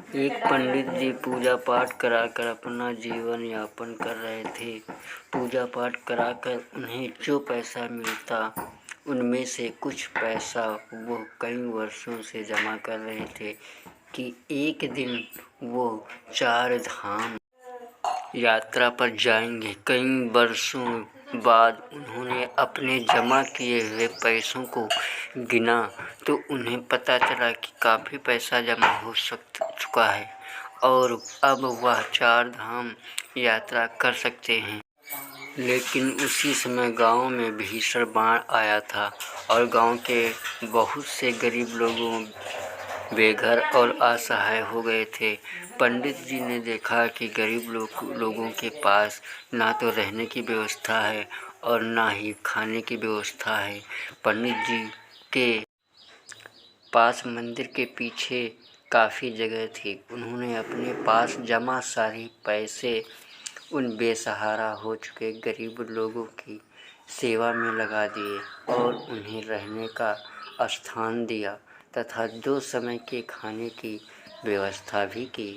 एक पंडित जी पूजा पाठ कराकर अपना जीवन यापन कर रहे थे। पूजा पाठ कराकर उन्हें जो पैसा मिलता उनमें से कुछ पैसा वो कई वर्षों से जमा कर रहे थे कि एक दिन वो 4 धाम यात्रा पर जाएंगे। कई वर्षों बाद उन्होंने अपने जमा किए हुए पैसों को गिना तो उन्हें पता चला कि काफ़ी पैसा जमा हो चुका है और अब वह 4 धाम यात्रा कर सकते हैं। लेकिन उसी समय गांव में भीषण बाढ़ आया था और गांव के बहुत से गरीब लोगों बेघर और असहाय हो गए थे। पंडित जी ने देखा कि गरीब लोगों के पास ना तो रहने की व्यवस्था है और ना ही खाने की व्यवस्था है। पंडित जी के पास मंदिर के पीछे काफ़ी जगह थी। उन्होंने अपने पास जमा सारे पैसे उन बेसहारा हो चुके गरीब लोगों की सेवा में लगा दिए और उन्हें रहने का स्थान दिया तथा 2 समय के खाने की व्यवस्था भी की।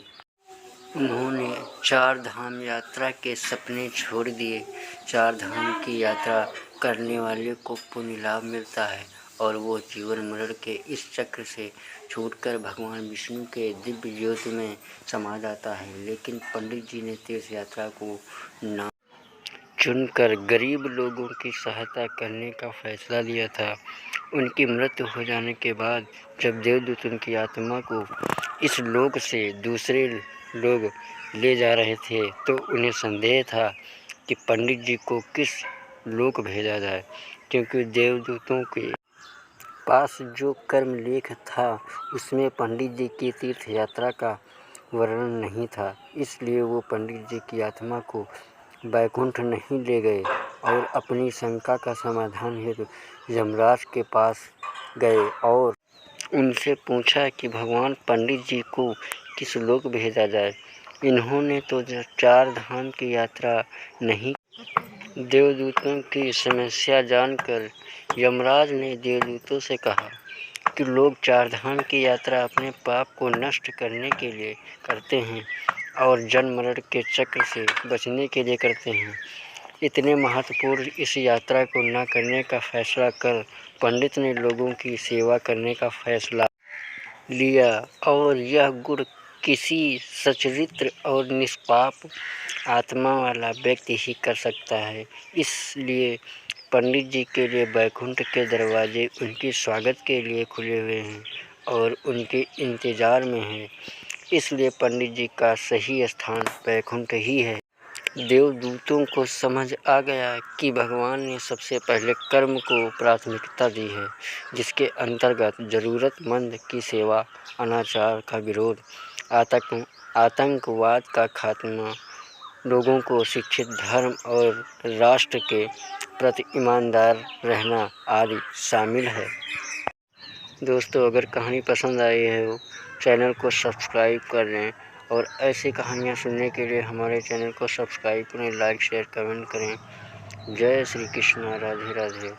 उन्होंने 4 धाम यात्रा के सपने छोड़ दिए। 4 धाम की यात्रा करने वाले को पुण्य लाभ मिलता है और वो जीवन मरण के इस चक्र से छूटकर भगवान विष्णु के दिव्य ज्योति में समा जाता है। लेकिन पंडित जी ने तीर्थ यात्रा को ना चुनकर गरीब लोगों की सहायता करने का फैसला लिया था। उनकी मृत्यु हो जाने के बाद जब देवदूत उनकी आत्मा को इस लोक से दूसरे लोग ले जा रहे थे तो उन्हें संदेह था कि पंडित जी को किस लोक भेजा जाए, क्योंकि देवदूतों के पास जो कर्म लेख था उसमें पंडित जी की तीर्थ यात्रा का वर्णन नहीं था। इसलिए वो पंडित जी की आत्मा को वैकुंठ नहीं ले गए और अपनी शंका का समाधान हेतु यमराज के पास गए और उनसे पूछा कि भगवान पंडित जी को किस लोक भेजा जाए। इन्होंने तो 4 धाम की यात्रा नहीं। देवदूतों की समस्या जानकर यमराज ने देवदूतों से कहा कि लोग 4 धाम की यात्रा अपने पाप को नष्ट करने के लिए करते हैं और जन्म मरण के चक्र से बचने के लिए करते हैं। इतने महत्वपूर्ण इस यात्रा को न करने का फैसला कर पंडित ने लोगों की सेवा करने का फैसला लिया और यह गुण किसी सच्चरित्र और निष्पाप आत्मा वाला व्यक्ति ही कर सकता है। इसलिए पंडित जी के लिए वैकुंठ के दरवाजे उनके स्वागत के लिए खुले हुए हैं और उनके इंतज़ार में हैं। इसलिए पंडित जी का सही स्थान वैकुंठ ही है। देवदूतों को समझ आ गया कि भगवान ने सबसे पहले कर्म को प्राथमिकता दी है, जिसके अंतर्गत ज़रूरतमंद की सेवा, अनाचार का विरोध, आतंकवाद का खात्मा, लोगों को शिक्षित, धर्म और राष्ट्र के प्रति ईमानदार रहना आदि शामिल है। दोस्तों, अगर कहानी पसंद आई है तो चैनल को सब्सक्राइब कर लें और ऐसी कहानियाँ सुनने के लिए हमारे चैनल को सब्सक्राइब करें, लाइक शेयर कमेंट करें। जय श्री कृष्ण, राधे राधे।